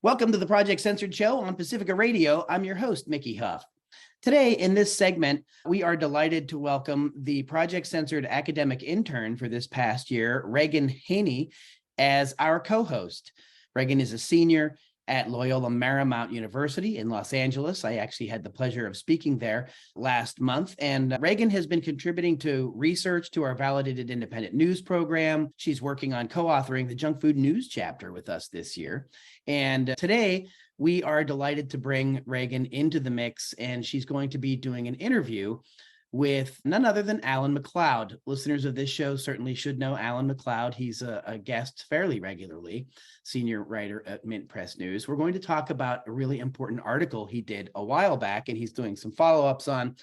Welcome to the Project Censored Show on Pacifica Radio. I'm your host, Mickey Huff. Today, in this segment, we are delighted to welcome the Project Censored academic intern for this past year, Reagan Haynie, as our co-host. Reagan is a senior at Loyola Marymount University in Los Angeles. I actually had the pleasure of speaking there last month. And Reagan has been contributing to research to our Validated Independent News program. She's working on co-authoring the Junk Food News chapter with us this year. And today, we are delighted to bring Reagan into the mix, and she's going to be doing an interview with none other than Alan MacLeod. Listeners of this show certainly should know Alan MacLeod. He's a guest fairly regularly, senior writer at MintPress News. We're going to talk about a really important article he did a while back, and he's doing some follow-ups on,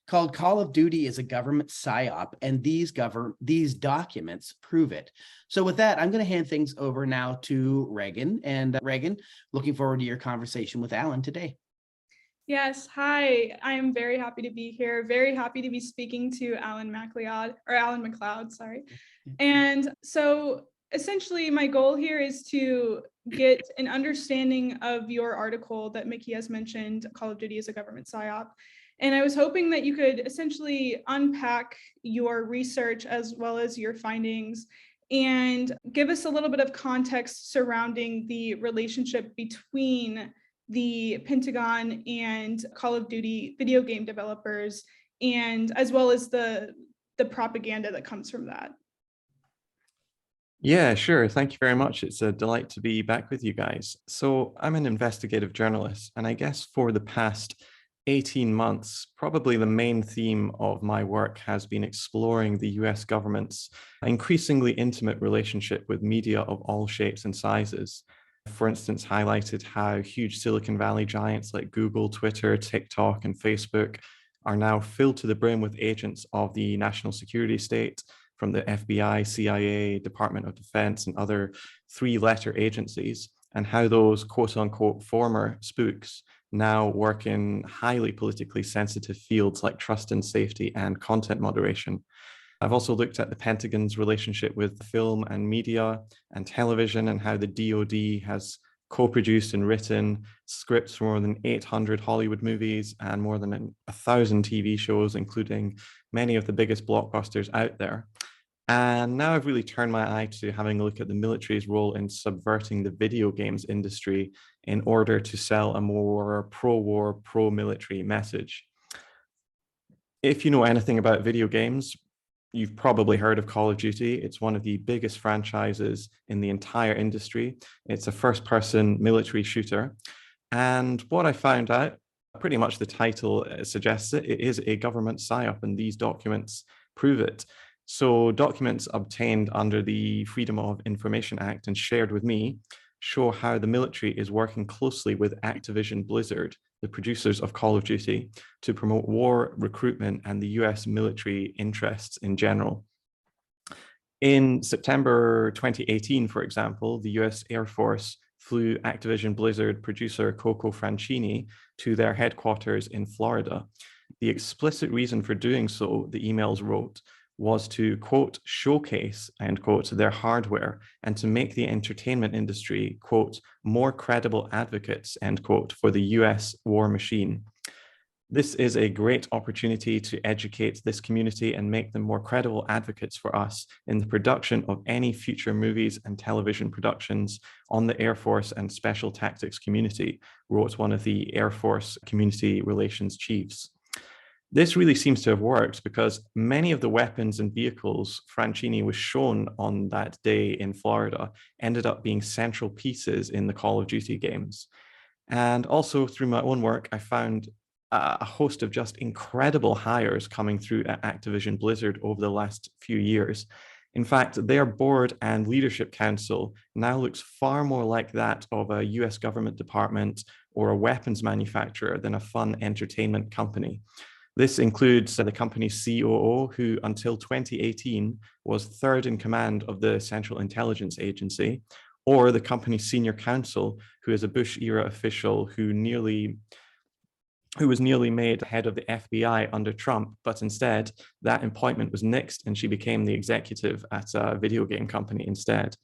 called Call of Duty is a Government PSYOP, and these documents prove it. So with that, I'm going to hand things over now to Reagan. And Reagan, looking forward to your conversation with Alan today. Yes, hi. I'm very happy to be here. Very happy to be speaking to Alan MacLeod, sorry. And so essentially my goal here is to get an understanding of your article that Mickey has mentioned, Call of Duty is a Government PSYOP. And I was hoping that you could essentially unpack your research as well as your findings and give us a little bit of context surrounding the relationship between the Pentagon and Call of Duty video game developers, and as well as the propaganda that comes from that. Yeah, sure. Thank you very much. It's a delight to be back with you guys. So I'm an investigative journalist, and I guess for the past 18 months, probably the main theme of my work has been exploring the US government's increasingly intimate relationship with media of all shapes and sizes. For instance, highlighted how huge Silicon Valley giants like Google, Twitter, TikTok, and Facebook are now filled to the brim with agents of the national security state from the FBI, CIA, Department of Defense, and other three-letter agencies, and how those quote-unquote former spooks now work in highly politically sensitive fields like trust and safety and content moderation. I've also looked at the Pentagon's relationship with film and media and television, and how the DoD has co-produced and written scripts for more than 800 Hollywood movies and more than 1,000 TV shows, including many of the biggest blockbusters out there. And now I've really turned my eye to having a look at the military's role in subverting the video games industry in order to sell a more pro-war, pro-military message. If you know anything about video games, you've probably heard of Call of Duty. It's one of the biggest franchises in the entire industry. It's a first-person military shooter. And what I found out, pretty much the title suggests it, it is a government PSYOP, and these documents prove it. So documents obtained under the Freedom of Information Act and shared with me show how the military is working closely with Activision Blizzard, the producers of Call of Duty, to promote war, recruitment, and the US military interests in general. In September 2018, for example, the US Air Force flew Activision Blizzard producer Coco Francini to their headquarters in Florida. The explicit reason for doing so, the emails wrote, was to, quote, showcase, end quote, their hardware and to make the entertainment industry, quote, more credible advocates, end quote, for the US war machine. This is a great opportunity to educate this community and make them more credible advocates for us in the production of any future movies and television productions on the Air Force and Special Tactics community, wrote one of the Air Force community relations chiefs. This really seems to have worked because many of the weapons and vehicles Francini was shown on that day in Florida ended up being central pieces in the Call of Duty games. And also through my own work, I found a host of just incredible hires coming through at Activision Blizzard over the last few years. In fact, their board and leadership council now looks far more like that of a US government department or a weapons manufacturer than a fun entertainment company. This includes the company's COO, who until 2018 was third in command of the Central Intelligence Agency, or the company's senior counsel, who is a Bush-era official who was nearly made head of the FBI under Trump, but instead that appointment was nixed and she became the executive at a video game company instead.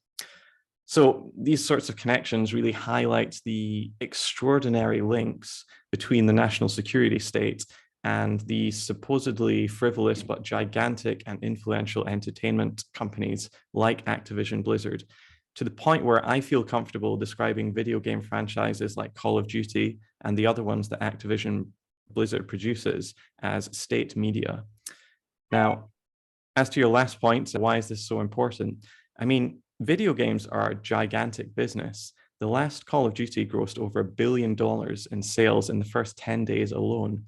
So these sorts of connections really highlight the extraordinary links between the national security state and the supposedly frivolous but gigantic and influential entertainment companies like Activision Blizzard, to the point where I feel comfortable describing video game franchises like Call of Duty and the other ones that Activision Blizzard produces as state media. Now, as to your last point, why is this so important? I mean, video games are a gigantic business. The last Call of Duty grossed over $1 billion in sales in the first 10 days alone.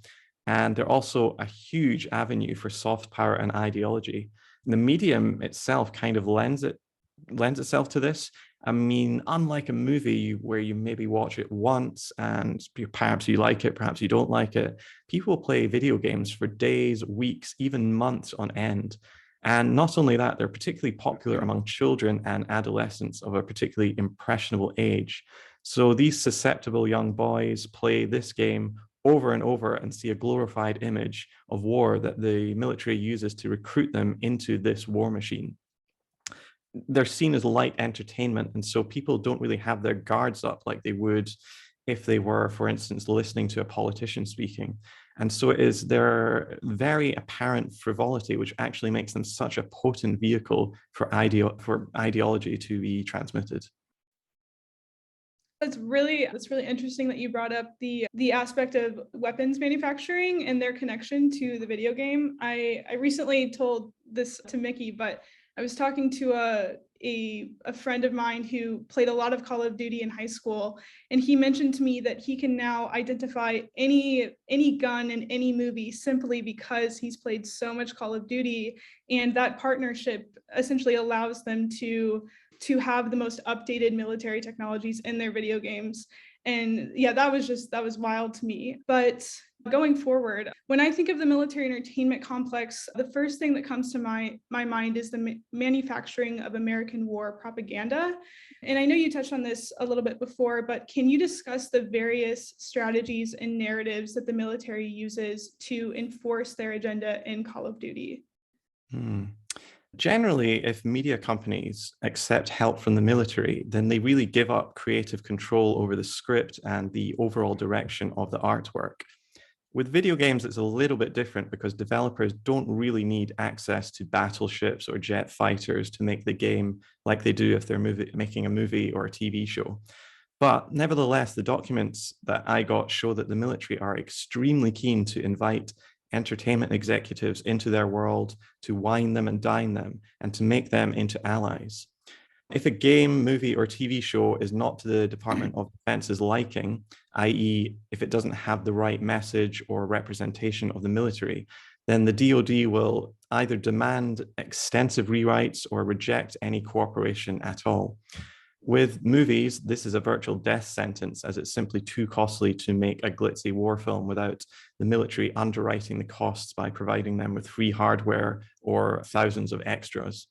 And they're also a huge avenue for soft power and ideology. And the medium itself kind of lends itself to this. I mean, unlike a movie where you maybe watch it once and perhaps you like it, perhaps you don't like it, people play video games for days, weeks, even months on end. And not only that, they're particularly popular among children and adolescents of a particularly impressionable age. So these susceptible young boys play this game over and over and see a glorified image of war that the military uses to recruit them into this war machine. They're seen as light entertainment, and so people don't really have their guards up like they would if they were, for instance, listening to a politician speaking. And so it is their very apparent frivolity which actually makes them such a potent vehicle for ideology to be transmitted. That's really interesting that you brought up the aspect of weapons manufacturing and their connection to the video game. I recently told this to Mickey, but I was talking to a friend of mine who played a lot of Call of Duty in high school, and he mentioned to me that he can now identify any gun in any movie simply because he's played so much Call of Duty, and that partnership essentially allows them to have the most updated military technologies in their video games. And yeah, that was wild to me. But going forward, when I think of the military entertainment complex, the first thing that comes to my mind is the manufacturing of American war propaganda. And I know you touched on this a little bit before, but can you discuss the various strategies and narratives that the military uses to enforce their agenda in Call of Duty? Generally, if media companies accept help from the military, then they really give up creative control over the script and the overall direction of the artwork. With video games, it's a little bit different because developers don't really need access to battleships or jet fighters to make the game like they do if they're making a movie or a TV show. But nevertheless, the documents that I got show that the military are extremely keen to invite entertainment executives into their world, to wine them and dine them, and to make them into allies. If a game, movie, or TV show is not to the Department of Defense's liking, i.e., if it doesn't have the right message or representation of the military, then the DoD will either demand extensive rewrites or reject any cooperation at all. With movies, this is a virtual death sentence, as it's simply too costly to make a glitzy war film without the military underwriting the costs by providing them with free hardware or thousands of extras.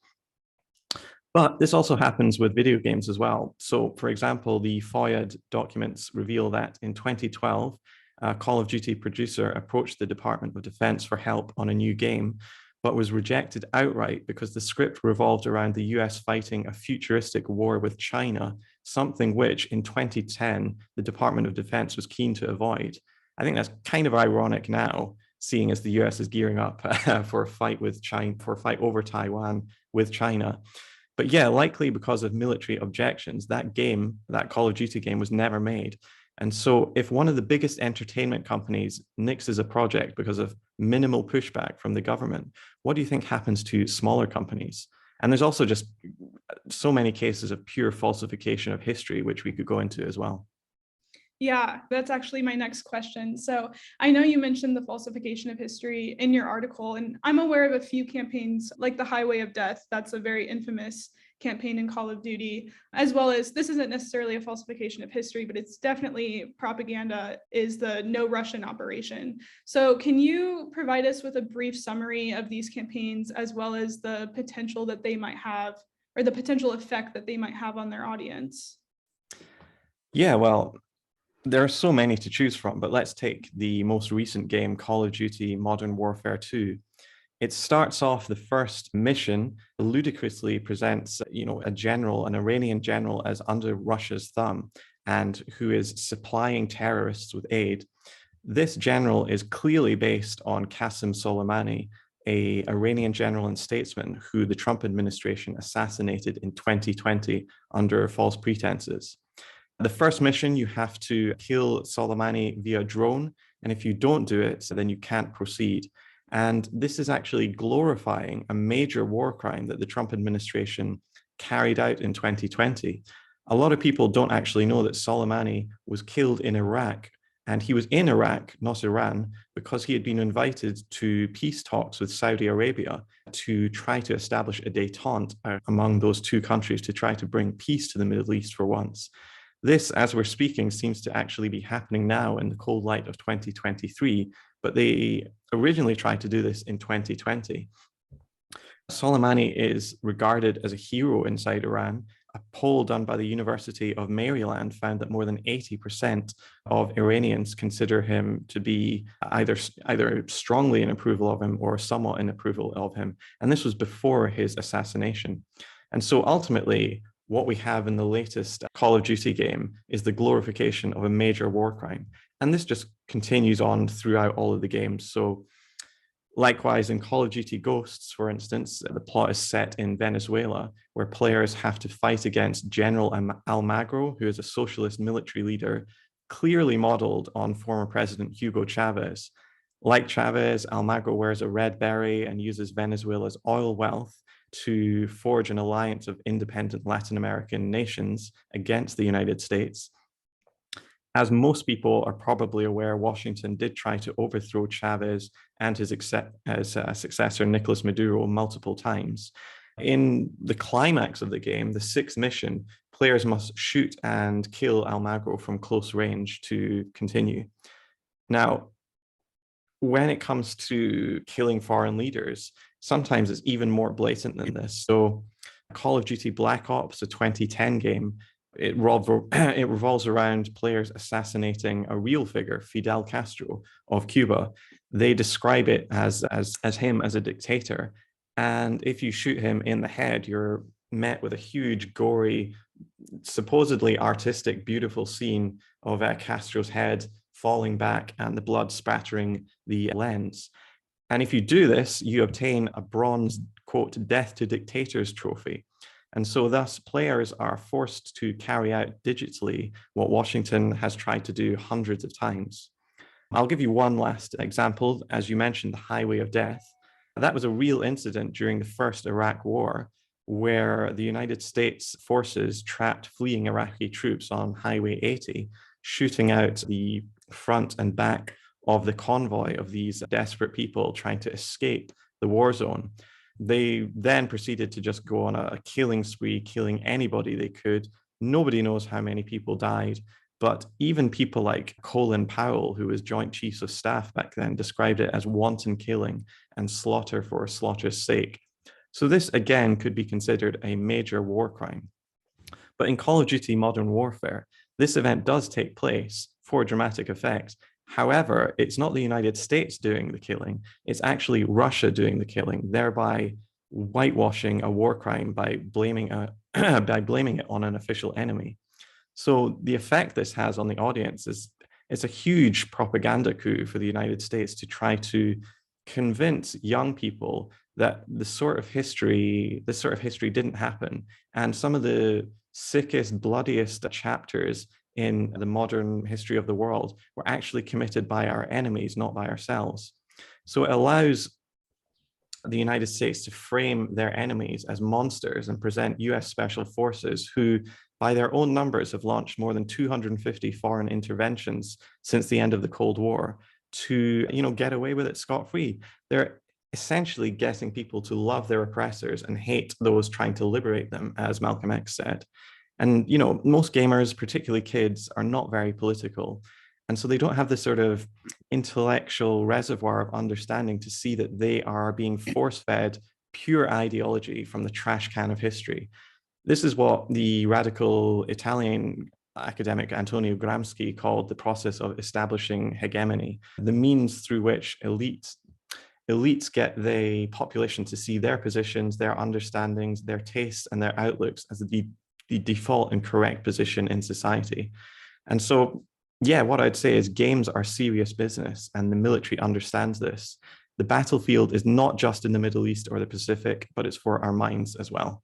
But this also happens with video games as well. So, for example, the FOIA documents reveal that in 2012, a Call of Duty producer approached the Department of Defense for help on a new game, but was rejected outright because the script revolved around the US fighting a futuristic war with China, something which in 2010, the Department of Defense was keen to avoid. I think that's kind of ironic now, seeing as the US is gearing up for a fight over Taiwan with China. But yeah, likely because of military objections, that Call of Duty game was never made. And so if one of the biggest entertainment companies nixes a project because of minimal pushback from the government, what do you think happens to smaller companies? And there's also just so many cases of pure falsification of history, which we could go into as well. Yeah, that's actually my next question. So I know you mentioned the falsification of history in your article, and I'm aware of a few campaigns like the Highway of Death. That's a very infamous campaign in Call of Duty, as well as, this isn't necessarily a falsification of history, but it's definitely propaganda, is the No Russian operation. So can you provide us with a brief summary of these campaigns, as well as the potential that they might have, or the potential effect that they might have on their audience? Yeah, well, there are so many to choose from, but let's take the most recent game, Call of Duty Modern Warfare 2. It starts off, the first mission ludicrously presents, a general, an Iranian general, as under Russia's thumb and who is supplying terrorists with aid. This general is clearly based on Qasem Soleimani, an Iranian general and statesman who the Trump administration assassinated in 2020 under false pretenses. The first mission, you have to kill Soleimani via drone, and if you don't do it, then you can't proceed. And this is actually glorifying a major war crime that the Trump administration carried out in 2020. A lot of people don't actually know that Soleimani was killed in Iraq, and he was in Iraq, not Iran, because he had been invited to peace talks with Saudi Arabia to try to establish a détente among those two countries to try to bring peace to the Middle East for once. This, as we're speaking, seems to actually be happening now in the cold light of 2023, but they originally tried to do this in 2020. Soleimani is regarded as a hero inside Iran. A poll done by the University of Maryland found that more than 80% of Iranians consider him to be either strongly in approval of him or somewhat in approval of him. And this was before his assassination. And so ultimately, what we have in the latest Call of Duty game is the glorification of a major war crime. And this just continues on throughout all of the games. So likewise, in Call of Duty Ghosts, for instance, the plot is set in Venezuela, where players have to fight against General Almagro, who is a socialist military leader, clearly modeled on former President Hugo Chavez. Like Chavez, Almagro wears a red beret and uses Venezuela's oil wealth to forge an alliance of independent Latin American nations against the United States. As most people are probably aware, Washington did try to overthrow Chavez and his successor, Nicolas Maduro, multiple times. In the climax of the game, the sixth mission, players must shoot and kill Almagro from close range to continue. Now, when it comes to killing foreign leaders, sometimes it's even more blatant than this. So Call of Duty Black Ops, a 2010 game, it revolves around players assassinating a real figure, Fidel Castro of Cuba. They describe it as him as a dictator. And if you shoot him in the head, you're met with a huge, gory, supposedly artistic, beautiful scene of Castro's head falling back and the blood spattering the lens. And if you do this, you obtain a bronze, quote, "Death to Dictators" trophy. And so thus players are forced to carry out digitally what Washington has tried to do hundreds of times. I'll give you one last example. As you mentioned, the Highway of Death. That was a real incident during the first Iraq War, where the United States forces trapped fleeing Iraqi troops on Highway 80, shooting out the front and back of the convoy of these desperate people trying to escape the war zone. They then proceeded to just go on a killing spree, killing anybody they could. Nobody knows how many people died, but even people like Colin Powell, who was Joint Chiefs of Staff back then, described it as wanton killing and slaughter for slaughter's sake. So this, again, could be considered a major war crime. But in Call of Duty Modern Warfare, this event does take place for dramatic effect. However, it's not the United States doing the killing, it's actually Russia doing the killing, thereby whitewashing a war crime by blaming it on an official enemy. So the effect this has on the audience is it's a huge propaganda coup for the United States to try to convince young people that this sort of history didn't happen. And some of the sickest, bloodiest chapters in the modern history of the world were actually committed by our enemies, not by ourselves. So it allows the United States to frame their enemies as monsters and present US special forces who, by their own numbers, have launched more than 250 foreign interventions since the end of the Cold War to, get away with it scot-free. They're essentially getting people to love their oppressors and hate those trying to liberate them, as Malcolm X said. And, most gamers, particularly kids, are not very political. And so they don't have this sort of intellectual reservoir of understanding to see that they are being force-fed pure ideology from the trash can of history. This is what the radical Italian academic Antonio Gramsci called the process of establishing hegemony, the means through which elites elites get the population to see their positions, their understandings, their tastes, and their outlooks as the default and correct position in society. And so, yeah, what I'd say is games are serious business, and the military understands this. The battlefield is not just in the Middle East or the Pacific, but it's for our minds as well.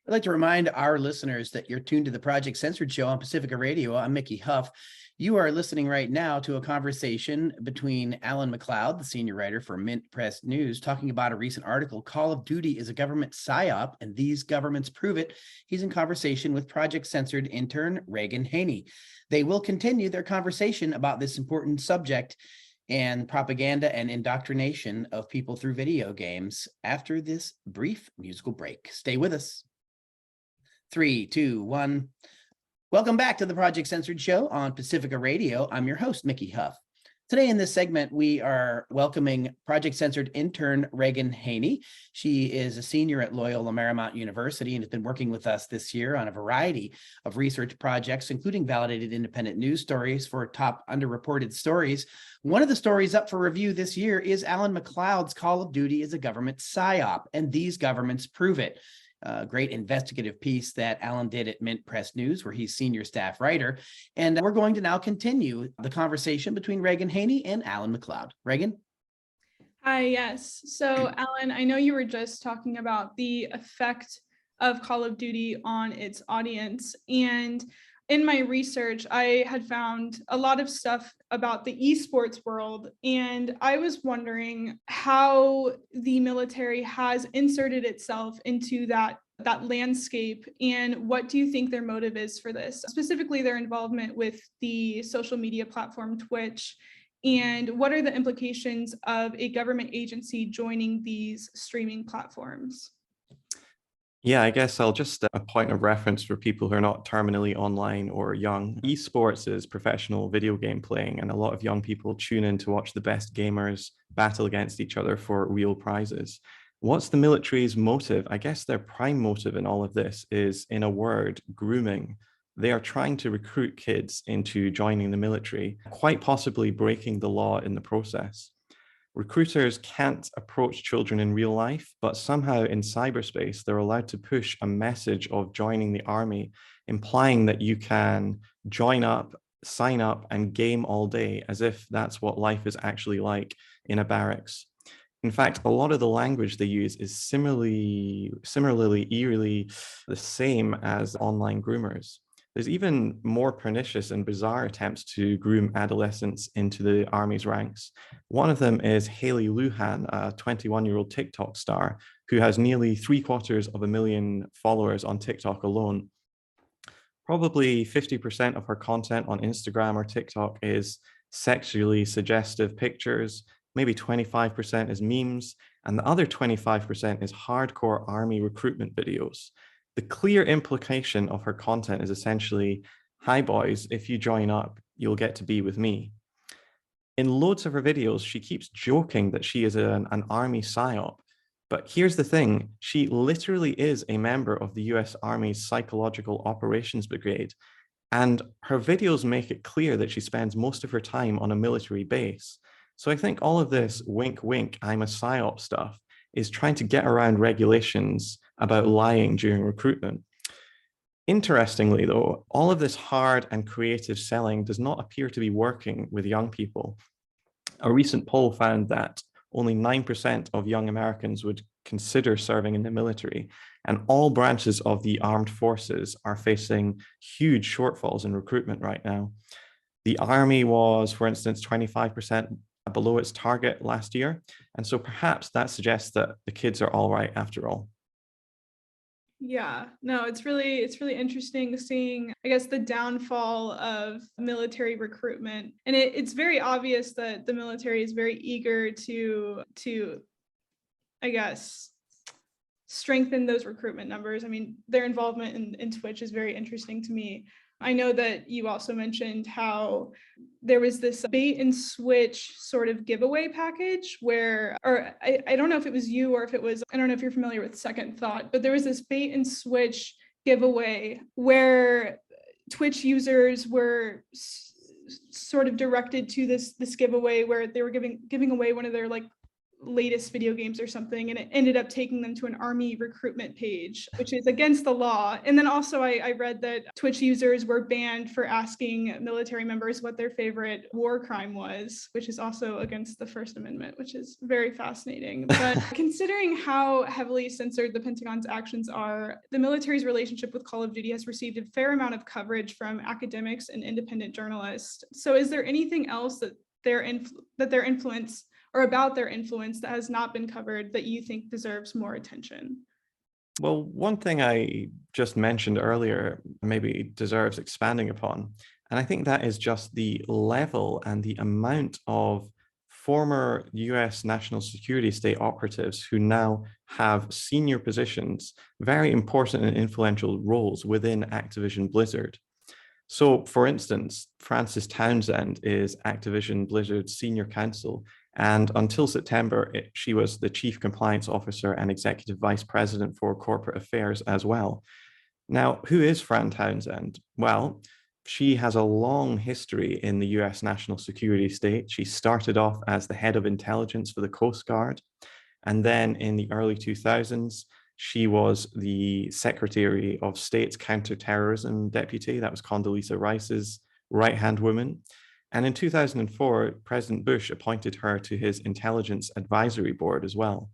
I'd like to remind our listeners that you're tuned to the Project Censored Show on Pacifica Radio. I'm Mickey Huff. You are listening right now to a conversation between Alan MacLeod, the senior writer for MintPress News, talking about a recent article, Call of Duty is a Government PSYOP, and These Governments Prove It. He's in conversation with Project Censored intern Reagan Haynie. They will continue their conversation about this important subject and propaganda and indoctrination of people through video games after this brief musical break. Stay with us. 3, 2, 1. Welcome back to the Project Censored Show on Pacifica Radio. I'm your host, Mickey Huff. Today in this segment, we are welcoming Project Censored intern Reagan Haynie. She is a senior at Loyola Marymount University and has been working with us this year on a variety of research projects, including validated independent news stories for top underreported stories. One of the stories up for review this year is Alan MacLeod's Call of Duty is a Government PSYOP, and These Governments Prove It. A great investigative piece that Alan did at MintPress News, where he's senior staff writer. And we're going to now continue the conversation between Reagan Haynie and Alan MacLeod. Reagan? Hi, yes. So Alan, I know you were just talking about the effect of Call of Duty on its audience. And in my research, I had found a lot of stuff about the esports world. And I was wondering how the military has inserted itself into that landscape, and what do you think their motive is for this, specifically their involvement with the social media platform Twitch, and what are the implications of a government agency joining these streaming platforms? Yeah, I guess I'll just a point of reference for people who are not terminally online or young. Esports is professional video game playing, and a lot of young people tune in to watch the best gamers battle against each other for real prizes. What's the military's motive? I guess their prime motive in all of this is, in a word, grooming. They are trying to recruit kids into joining the military, quite possibly breaking the law in the process. Recruiters can't approach children in real life, but somehow in cyberspace, they're allowed to push a message of joining the army, implying that you can join up, sign up, and game all day, as if that's what life is actually like in a barracks. In fact, a lot of the language they use is similarly, eerily the same as online groomers. There's even more pernicious and bizarre attempts to groom adolescents into the army's ranks. One of them is Haley Luhan, a 21-year-old TikTok star who has nearly 750,000 followers on TikTok alone. Probably 50% of her content on Instagram or TikTok is sexually suggestive pictures, maybe 25% is memes, and the other 25% is hardcore army recruitment videos. The clear implication of her content is essentially, hi boys, if you join up, you'll get to be with me. In loads of her videos, she keeps joking that she is an army PSYOP. But here's the thing, she literally is a member of the US Army's Psychological Operations Brigade. And her videos make it clear that she spends most of her time on a military base. So I think all of this wink, wink, I'm a PSYOP stuff is trying to get around regulations about lying during recruitment. Interestingly, though, all of this hard and creative selling does not appear to be working with young people. A recent poll found that only 9% of young Americans would consider serving in the military, and all branches of the armed forces are facing huge shortfalls in recruitment right now. The Army was, for instance, 25% below its target last year. And so perhaps that suggests that the kids are all right after all. Yeah, no, it's really interesting seeing, I guess, the downfall of military recruitment. And it's very obvious that the military is very eager to, I guess, strengthen those recruitment numbers. I mean, their involvement in Twitch is very interesting to me. I know that you also mentioned how there was this bait and switch sort of giveaway package where, or I don't know if it was you or if it was, I don't know if you're familiar with Second Thought, but there was this bait and switch giveaway where Twitch users were sort of directed to this giveaway where they were giving away one of their like latest video games or something, and it ended up taking them to an army recruitment page, which is against the law. And then also I read that Twitch users were banned for asking military members what their favorite war crime was, which is also against the First Amendment, which is very fascinating. But considering how heavily censored the Pentagon's actions are, the military's relationship with Call of Duty has received a fair amount of coverage from academics and independent journalists. So is there anything else that their influence or about their influence that has not been covered that you think deserves more attention? Well, one thing I just mentioned earlier maybe deserves expanding upon, and I think that is just the level and the amount of former US national security state operatives who now have senior positions, very important and influential roles within Activision Blizzard. So, for instance, Frances Townsend is Activision Blizzard's senior counsel, and until September, she was the chief compliance officer and executive vice president for corporate affairs as well. Now, who is Fran Townsend? Well, she has a long history in the US national security state. She started off as the head of intelligence for the Coast Guard, and then in the early 2000s, she was the Secretary of State's counterterrorism deputy. That was Condoleezza Rice's right-hand woman. And in 2004, President Bush appointed her to his intelligence advisory board as well.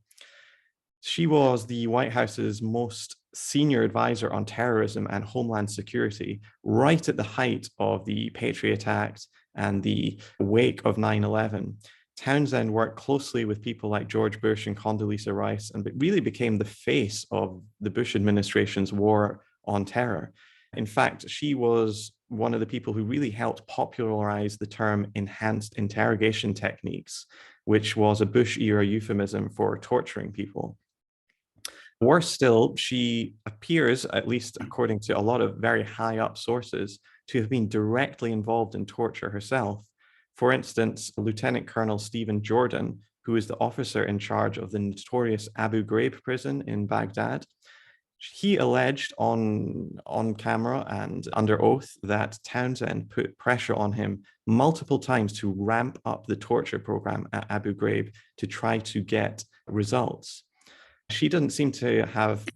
She was the White House's most senior advisor on terrorism and homeland security, right at the height of the Patriot Act and the wake of 9/11. Townsend worked closely with people like George Bush and Condoleezza Rice and really became the face of the Bush administration's war on terror. In fact, she was one of the people who really helped popularize the term enhanced interrogation techniques, which was a Bush-era euphemism for torturing people. Worse still, she appears, at least according to a lot of very high-up sources, to have been directly involved in torture herself. For instance, Lieutenant Colonel Stephen Jordan, who is the officer in charge of the notorious Abu Ghraib prison in Baghdad, he alleged on camera and under oath that Townsend put pressure on him multiple times to ramp up the torture program at Abu Ghraib to try to get results. She doesn't seem to have,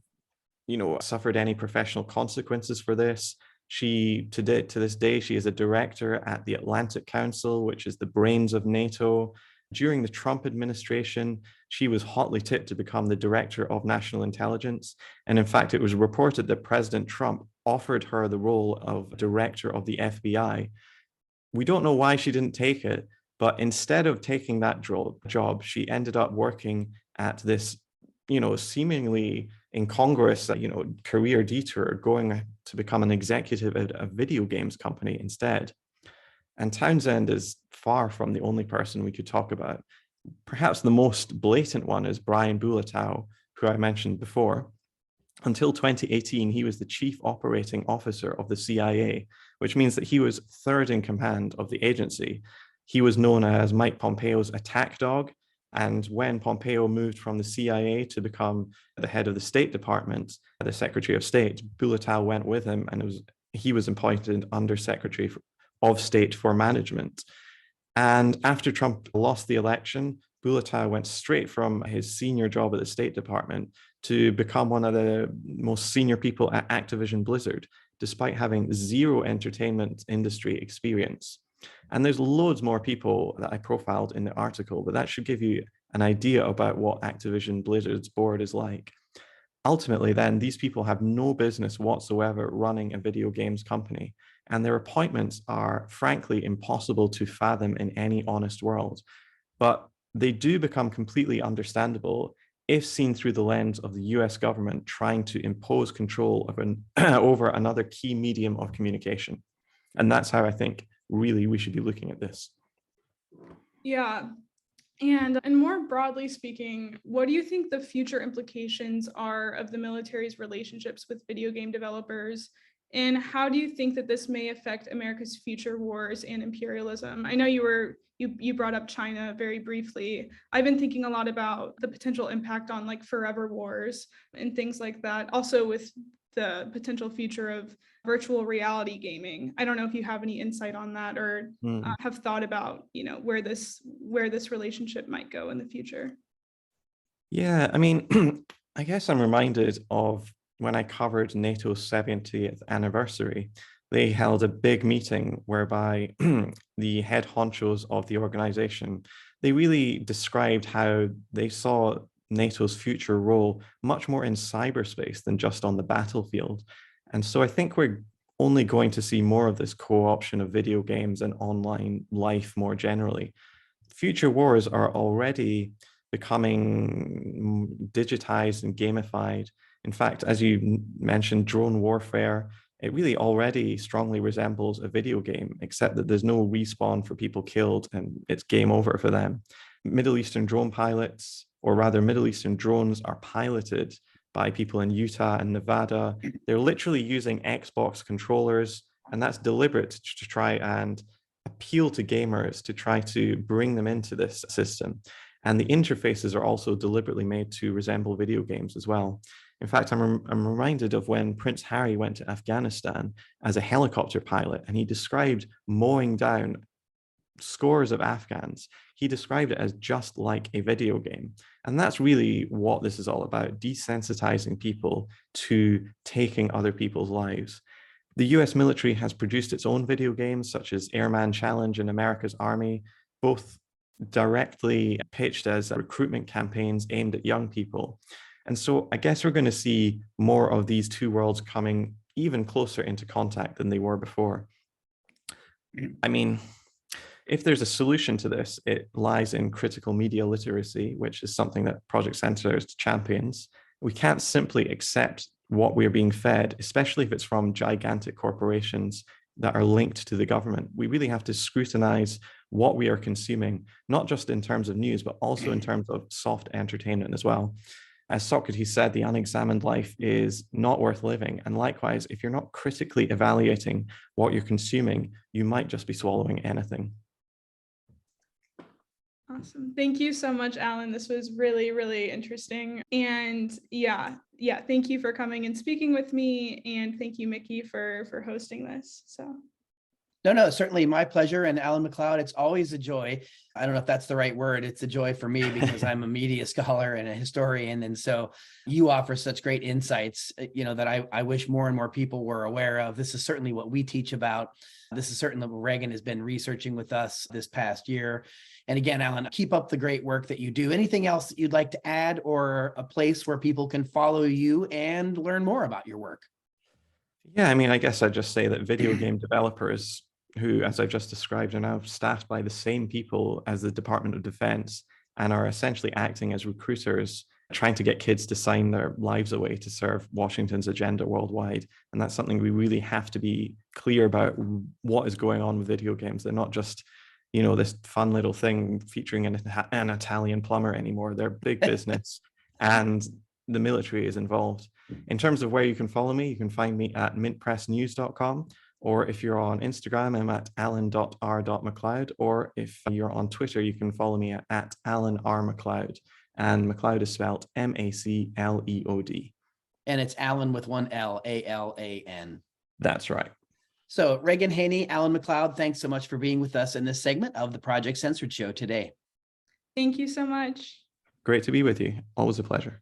suffered any professional consequences for this. To this day, she is a director at the Atlantic Council, which is the brains of NATO. During the Trump administration, she was hotly tipped to become the director of national intelligence. And in fact, it was reported that President Trump offered her the role of director of the FBI. We don't know why she didn't take it, but instead of taking that job, she ended up working at this, seemingly incongruous, career detour, going to become an executive at a video games company instead. And Townsend is far from the only person we could talk about. Perhaps the most blatant one is Brian Bulletow, who I mentioned before. Until 2018, he was the chief operating officer of the CIA, which means that he was third in command of the agency. He was known as Mike Pompeo's attack dog. And when Pompeo moved from the CIA to become the head of the State Department, the Secretary of State, Bulletow went with him, and he was appointed Under Secretary of State for Management. And after Trump lost the election, Bulletow went straight from his senior job at the State Department to become one of the most senior people at Activision Blizzard, despite having zero entertainment industry experience. And there's loads more people that I profiled in the article, but that should give you an idea about what Activision Blizzard's board is like. Ultimately, then, these people have no business whatsoever running a video games company, and their appointments are frankly impossible to fathom in any honest world. But they do become completely understandable if seen through the lens of the US government trying to impose control over another key medium of communication. And that's how I think really we should be looking at this. Yeah. And more broadly speaking, what do you think the future implications are of the military's relationships with video game developers? And how do you think that this may affect America's future wars and imperialism? I know you brought up China very briefly. I've been thinking a lot about the potential impact on like forever wars and things like that. Also with the potential future of virtual reality gaming. I don't know if you have any insight on that or have thought about, where this relationship might go in the future. Yeah, I mean, I guess I'm reminded of when I covered NATO's 70th anniversary. They held a big meeting whereby the head honchos of the organization, they really described how they saw NATO's future role much more in cyberspace than just on the battlefield. And so I think we're only going to see more of this co-option of video games and online life more generally. Future wars are already becoming digitized and gamified. In fact, as you mentioned, drone warfare, it really already strongly resembles a video game, except that there's no respawn for people killed and it's game over for them. Middle Eastern drone pilots, or rather Middle Eastern drones, are piloted by people in Utah and Nevada. They're literally using Xbox controllers, and that's deliberate to try and appeal to gamers, to try to bring them into this system. And the interfaces are also deliberately made to resemble video games as well. In fact, I'm reminded of when Prince Harry went to Afghanistan as a helicopter pilot, and he described mowing down scores of Afghans. He described it as just like a video game. And that's really what this is all about, desensitizing people to taking other people's lives. The US military has produced its own video games, such as Airman Challenge and America's Army, both directly pitched as recruitment campaigns aimed at young people. And so I guess we're going to see more of these two worlds coming even closer into contact than they were before. I mean, if there's a solution to this, it lies in critical media literacy, which is something that Project Centers champions. We can't simply accept what we're being fed, especially if it's from gigantic corporations that are linked to the government. We really have to scrutinize what we are consuming, not just in terms of news, but also in terms of soft entertainment as well. As Socrates said, the unexamined life is not worth living. And likewise, if you're not critically evaluating what you're consuming, you might just be swallowing anything. Awesome. Thank you so much, Alan. This was really, really interesting. And yeah, thank you for coming and speaking with me. And thank you, Mickey, for hosting this. So. No, certainly my pleasure. And Alan MacLeod, it's always a joy. I don't know if that's the right word. It's a joy for me because I'm a media scholar and a historian. And so you offer such great insights, that I wish more and more people were aware of. This is certainly what we teach about. This is certainly what Reagan has been researching with us this past year. And again, Alan, keep up the great work that you do. Anything else that you'd like to add, or a place where people can follow you and learn more about your work? Yeah, I mean, I guess I'd just say that video game developers who, as I've just described, are now staffed by the same people as the Department of Defense and are essentially acting as recruiters, trying to get kids to sign their lives away to serve Washington's agenda worldwide. And that's something we really have to be clear about, what is going on with video games. They're not just, this fun little thing featuring an Italian plumber anymore. They're big business, and the military is involved. In terms of where you can follow me, you can find me at mintpressnews.com. Or if you're on Instagram, I'm at alan.r.macleod. Or if you're on Twitter, you can follow me at Alan R. MacLeod. And MacLeod is spelled MacLeod. And it's Alan with one L, ALAN. That's right. So Reagan Haynie, Alan MacLeod, thanks so much for being with us in this segment of the Project Censored Show today. Thank you so much. Great to be with you. Always a pleasure.